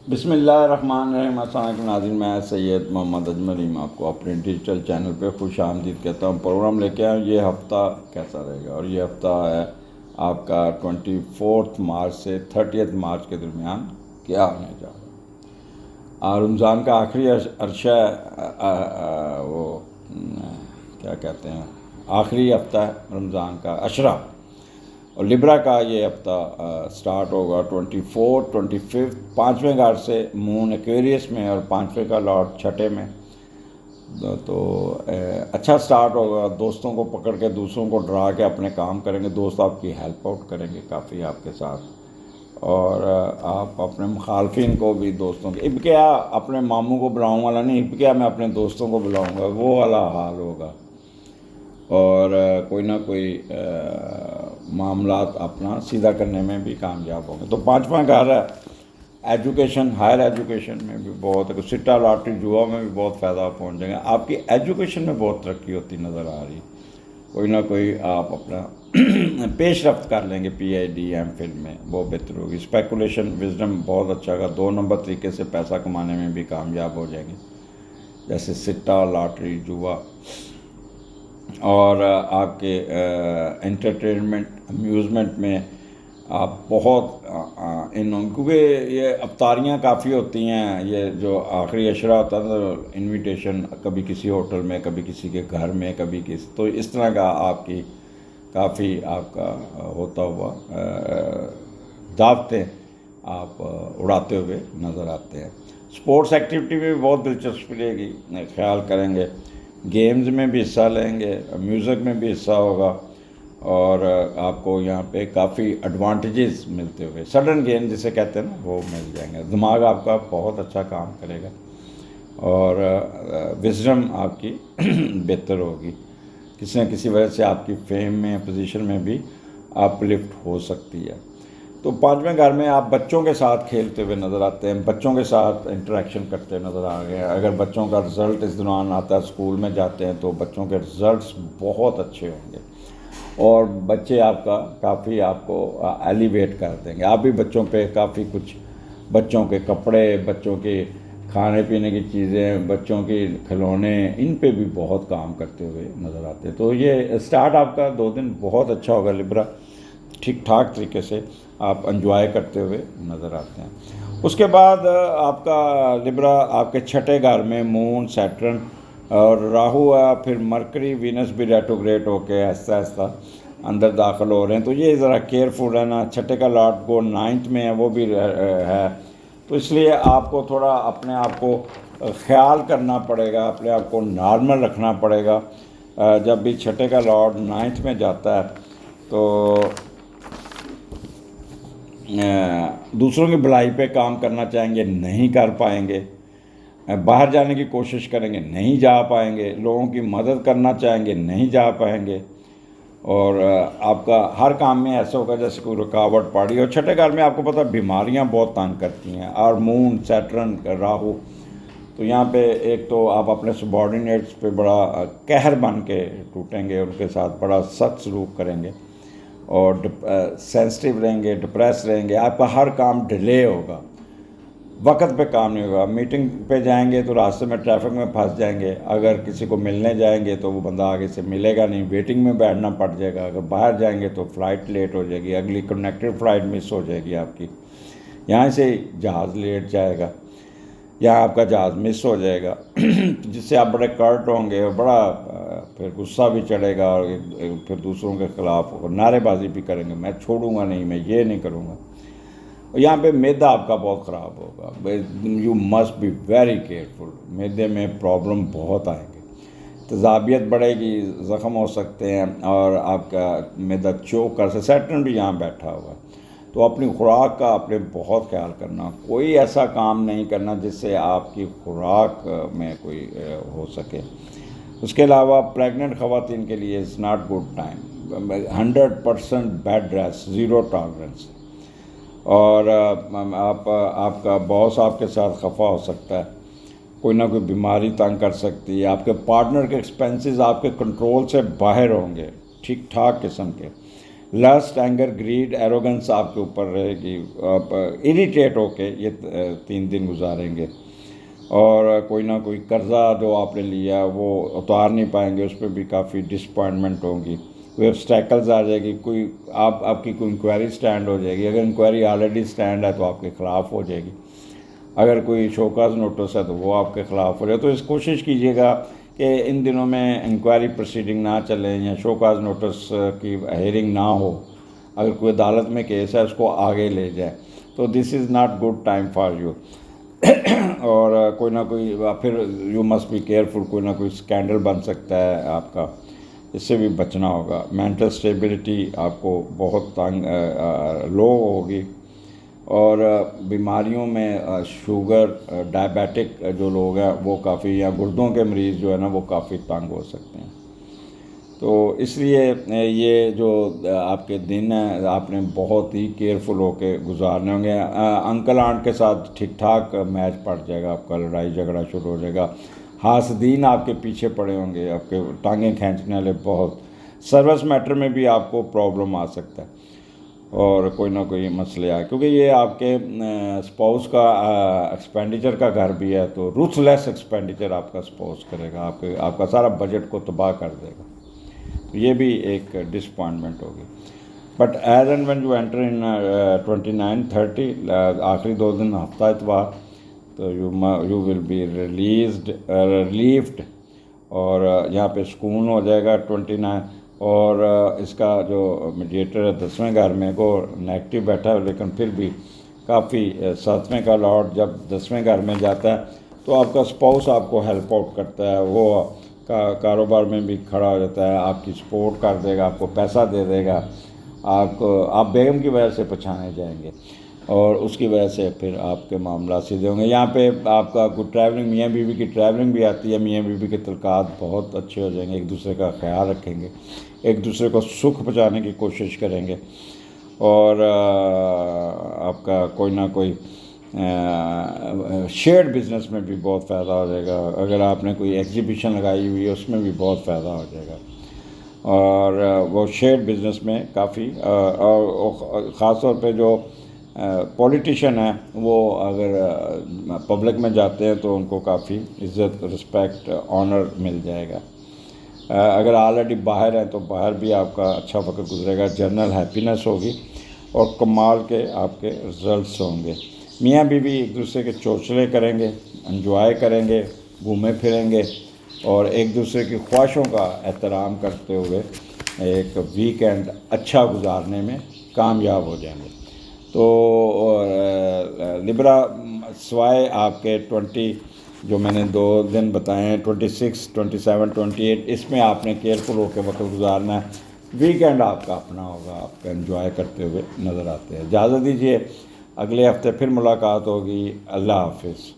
بسم اللہ الرحمن الرحیم۔ السلام علیکم ناظرین، میں سید محمد اجمل آپ کو اپنے ڈیجیٹل چینل پہ خوش آمدید کہتا ہوں۔ پروگرام لے کے آئے یہ ہفتہ کیسا رہے گا، اور یہ ہفتہ ہے آپ کا 24 مارچ سے 30 مارچ کے درمیان کیا ہونے جا رہا ہے۔ رمضان کا آخری عرصہ وہ کیا کہتے ہیں، آخری ہفتہ ہے رمضان کا عشرہ، اور لبرا کا یہ ہفتہ سٹارٹ ہوگا 24 25 پانچویں گھر سے، مون ایکویریس میں اور پانچویں کا لارڈ چھٹے میں، تو اچھا سٹارٹ ہوگا۔ دوستوں کو پکڑ کے دوسروں کو ڈرا کے اپنے کام کریں گے، دوست آپ کی ہیلپ آؤٹ کریں گے کافی آپ کے ساتھ، اور آپ اپنے مخالفین کو بھی دوستوں کے اب کیا اپنے ماموں کو بلاؤں والا نہیں، اب کیا میں اپنے دوستوں کو بلاؤں گا، وہ والا حال ہوگا، اور کوئی نہ کوئی معاملات اپنا سیدھا کرنے میں بھی کامیاب ہوں گے۔ تو پانچواں گھر ہے ایجوکیشن، ہائر ایجوکیشن میں بھی بہت ہے، سٹا لاٹری جوا میں بھی بہت فائدہ پہنچ جائیں گے، آپ کی ایجوکیشن میں بہت ترقی ہوتی نظر آ رہی، کوئی نہ کوئی آپ اپنا پیش رفت کر لیں گے، P H D M Phil میں وہ بہتر ہوگی۔ اسپیکولیشن وزڈم بہت اچھا ہوگا، 2 نمبر طریقے سے پیسہ کمانے میں بھی کامیاب ہو جائیں گے، جیسے سٹا لاٹری جوا، اور آپ کے انٹرٹینمنٹ امیوزمنٹ میں آپ بہت کیونکہ یہ افطاریاں کافی ہوتی ہیں، یہ جو آخری عشرہ ہوتا ہے تو انویٹیشن کبھی کسی ہوٹل میں، کبھی کسی کے گھر میں، کبھی کسی، تو اس طرح کا آپ کی کافی آپ کا ہوتا ہوا دعوتیں آپ اڑاتے ہوئے نظر آتے ہیں۔ سپورٹس ایکٹیویٹی میں بھی بہت دلچسپی رہے گی، خیال کریں گے، گیمز میں بھی حصہ لیں گے، میوزک میں بھی حصہ ہوگا، اور آپ کو یہاں پہ کافی ایڈوانٹیجز ملتے ہوئے، سڈن گین جسے کہتے ہیں نا، وہ مل جائیں گے، دماغ آپ کا بہت اچھا کام کرے گا، اور وزڈم آپ کی بہتر ہوگی، کسی نہ کسی وجہ سے آپ کی فیم میں، پوزیشن میں بھی اپ لفٹ ہو سکتی ہے۔ تو پانچویں گھر میں آپ بچوں کے ساتھ کھیلتے ہوئے نظر آتے ہیں، بچوں کے ساتھ انٹریکشن کرتے ہوئے نظر آ گئے ہیں۔ اگر بچوں کا رزلٹ اس دوران آتا ہے، اسکول میں جاتے ہیں، تو بچوں کے رزلٹس بہت اچھے ہوں گے، اور بچے آپ کا کافی آپ کو ایلیویٹ کر دیں گے۔ آپ بھی بچوں پہ کافی کچھ، بچوں کے کپڑے، بچوں کے کھانے پینے کی چیزیں، بچوں کے کھلونے، ان پہ بھی بہت کام کرتے ہوئے نظر آتے ہیں۔ تو یہ اسٹارٹ آپ کا 2 دن بہت اچھا ہوگا لبرا، ٹھیک ٹھاک طریقے سے آپ انجوائے کرتے ہوئے نظر آتے ہیں۔ اس کے بعد آپ کا لبرا آپ کے چھٹے گھر میں مون، سیٹرن اور راہو ہے، پھر مرکری وینس بھی ریٹروگریڈ ہو کے آہستہ آہستہ اندر داخل ہو رہے ہیں، تو یہ ذرا کیئرفل رہنا۔ چھٹے کا لارڈ کو 9th میں ہے، وہ بھی ہے، تو اس لیے آپ کو تھوڑا اپنے آپ کو خیال کرنا پڑے گا، اپنے آپ کو نارمل رکھنا پڑے گا۔ جب بھی چھٹے کا لارڈ 9th میں جاتا ہے تو دوسروں کی بھلائی پہ کام کرنا چاہیں گے، نہیں کر پائیں گے، باہر جانے کی کوشش کریں گے، نہیں جا پائیں گے، لوگوں کی مدد کرنا چاہیں گے، نہیں جا پائیں گے، اور آپ کا ہر کام میں ایسا ہوگا جیسے کوئی رکاوٹ پڑی۔ اور چھٹے گھر میں آپ کو پتہ بیماریاں بہت تنگ کرتی ہیں، اور مون، سیٹرن، راہو، تو یہاں پہ ایک تو آپ اپنے سبارڈینیٹس پہ بڑا قہر بن کے ٹوٹیں گے، ان کے ساتھ بڑا سخت سلوک کریں گے، اور سینسٹیو رہیں گے، ڈپریس رہیں گے، آپ کا ہر کام ڈیلے ہوگا، وقت پہ کام نہیں ہوگا۔ میٹنگ پہ جائیں گے تو راستے میں ٹریفک میں پھنس جائیں گے، اگر کسی کو ملنے جائیں گے تو وہ بندہ آگے سے ملے گا نہیں، ویٹنگ میں بیٹھنا پڑ جائے گا، اگر باہر جائیں گے تو فلائٹ لیٹ ہو جائے گی، اگلی کنیکٹڈ فلائٹ مس ہو جائے گی آپ کی، یہاں سے جہاز لیٹ جائے گا، یہاں آپ کا جہاز مس ہو جائے گا، جس سے آپ بڑے کرٹ ہوں گے، اور بڑا پھر غصہ بھی چڑھے گا، اور پھر دوسروں کے خلاف نعرے بازی بھی کریں گے، میں چھوڑوں گا نہیں، میں یہ نہیں کروں گا۔ یہاں پہ معدہ آپ کا بہت خراب ہوگا، you must be very careful, معدے میں پرابلم بہت آئیں گے، تیزابیت بڑھے گی، زخم ہو سکتے ہیں، اور آپ کا معدہ چوک کر سکتے۔ سیٹرن بھی یہاں بیٹھا ہوا ہے، تو اپنی خوراک کا اپنے بہت خیال کرنا، کوئی ایسا کام نہیں کرنا جس سے آپ کی خوراک میں کوئی ہو سکے۔ اس کے علاوہ پریگننٹ خواتین کے لیے it's not good time, 100% bed rest, 0 tolerance, اور آپ کا باس آپ کے ساتھ خفا ہو سکتا ہے، کوئی نہ کوئی بیماری تنگ کر سکتی ہے، آپ کے پارٹنر کے ایکسپینسز آپ کے کنٹرول سے باہر ہوں گے، ٹھیک ٹھاک قسم کے، لسٹ، اینگر، گریڈ، ایروگنس آپ کے اوپر رہے گی، آپ اریٹیٹ ہو کے یہ 3 دن گزاریں گے، اور کوئی نہ کوئی قرضہ جو آپ نے لیا وہ اتار نہیں پائیں گے، اس پہ بھی کافی ڈسپوائنٹمنٹ ہوگی، کوئی ابسٹیکلز آ جائے گی، کوئی آپ کی کوئی انکوائری سٹینڈ ہو جائے گی، اگر انکوائری آلریڈی سٹینڈ ہے تو آپ کے خلاف ہو جائے گی، اگر کوئی شوکاز نوٹس ہے تو وہ آپ کے خلاف ہو جائے. تو اس کوشش کیجیے گا کہ ان دنوں میں انکوائری پروسیڈنگ نہ چلیں یا شوکاز نوٹس کی ہیئرنگ نہ ہو. اگر کوئی عدالت میں کیس ہے اس کو آگے لے جائے. تو this is not good time for you. اور کوئی نہ کوئی پھر یو مسٹ بی کیئرفل، کوئی نہ کوئی اسکینڈل بن سکتا ہے آپ کا، اس سے بھی بچنا ہوگا. مینٹل اسٹیبلٹی آپ کو بہت تنگ لو ہوگی، اور بیماریوں میں شوگر، ڈائبیٹک جو لوگ ہیں وہ کافی، یا گردوں کے مریض جو ہے نا وہ کافی تنگ ہو سکتے ہیں. تو اس لیے یہ جو آپ کے دن ہیں آپ نے بہت ہی کیئرفل ہو کے گزارنے ہوں گے. انکل آنٹ کے ساتھ ٹھیک ٹھاک میچ پڑ جائے گا آپ کا، لڑائی جھگڑا شروع ہو جائے گا. حاسدین آپ کے پیچھے پڑے ہوں گے، آپ کے ٹانگیں کھینچنے والے بہت. سروس میٹر میں بھی آپ کو پرابلم آ سکتا ہے، اور کوئی نہ کوئی مسئلے آئے، کیونکہ یہ آپ کے اسپاؤس کا ایکسپینڈیچر کا گھر بھی ہے. تو روتھ لیس ایکسپینڈیچر آپ کا اسپاؤس کرے گا، آپ کا سارا بجٹ کو تباہ کر دے گا. یہ بھی ایک ڈسپوائنٹمنٹ ہوگی. But as and when you enter in 29-30 آخری 2 دن ہفتہ اتوار، تو یو ول بی ریلیفڈ، اور یہاں پہ سکون ہو جائے گا 29. اور اس کا جو میڈیٹر ہے 10ویں گھر میں، وہ نیگیٹو بیٹھا ہے، لیکن پھر بھی کافی 7ویں کا لارڈ جب 10ویں گھر میں جاتا ہے تو آپ کا اسپاؤس آپ کو ہیلپ آؤٹ کرتا ہے، وہ کاروبار میں بھی کھڑا ہو جاتا ہے، آپ کی سپورٹ کر دے گا، آپ کو پیسہ دے دے گا، آپ بیگم کی وجہ سے پہچانے جائیں گے، اور اس کی وجہ سے پھر آپ کے معاملات سیدھے ہوں گے. یہاں پہ آپ کا کوئی ٹریولنگ، میاں بیوی کی ٹریولنگ بھی آتی ہے، میاں بیوی کے تعلقات بہت اچھے ہو جائیں گے، ایک دوسرے کا خیال رکھیں گے، ایک دوسرے کو سکھ پہنچانے کی کوشش کریں گے. اور آپ کا کوئی نہ کوئی شیئرڈ بزنس میں بھی بہت فائدہ ہو جائے گا. اگر آپ نے کوئی ایگزیبیشن لگائی ہوئی ہے اس میں بھی بہت فائدہ ہو جائے گا. اور وہ شیئرڈ بزنس میں کافی، اور خاص طور پہ جو پولیٹیشین ہیں وہ اگر پبلک میں جاتے ہیں تو ان کو کافی عزت، رسپیکٹ، آنر مل جائے گا. اگر آلریڈی باہر ہیں تو باہر بھی آپ کا اچھا وقت گزرے گا، جنرل ہیپینس ہوگی، اور کمال کے آپ کے رزلٹس ہوں گے. میاں بیوی ایک دوسرے کے چوچلے کریں گے، انجوائے کریں گے، گھومے پھریں گے، اور ایک دوسرے کی خواہشوں کا احترام کرتے ہوئے ایک ویکینڈ اچھا گزارنے میں کامیاب ہو جائیں گے. تو لبرا سوائے آپ کے 20 جو میں نے 2 دن بتائے ہیں، 26، 27، 28، اس میں آپ نے کیئرفل ہو کے وقت گزارنا ہے. ویکینڈ آپ کا اپنا ہوگا، آپ کا انجوائے کرتے ہوئے نظر آتے ہیں. اجازت دیجیے، اگلے ہفتے پھر ملاقات ہوگی. اللہ حافظ.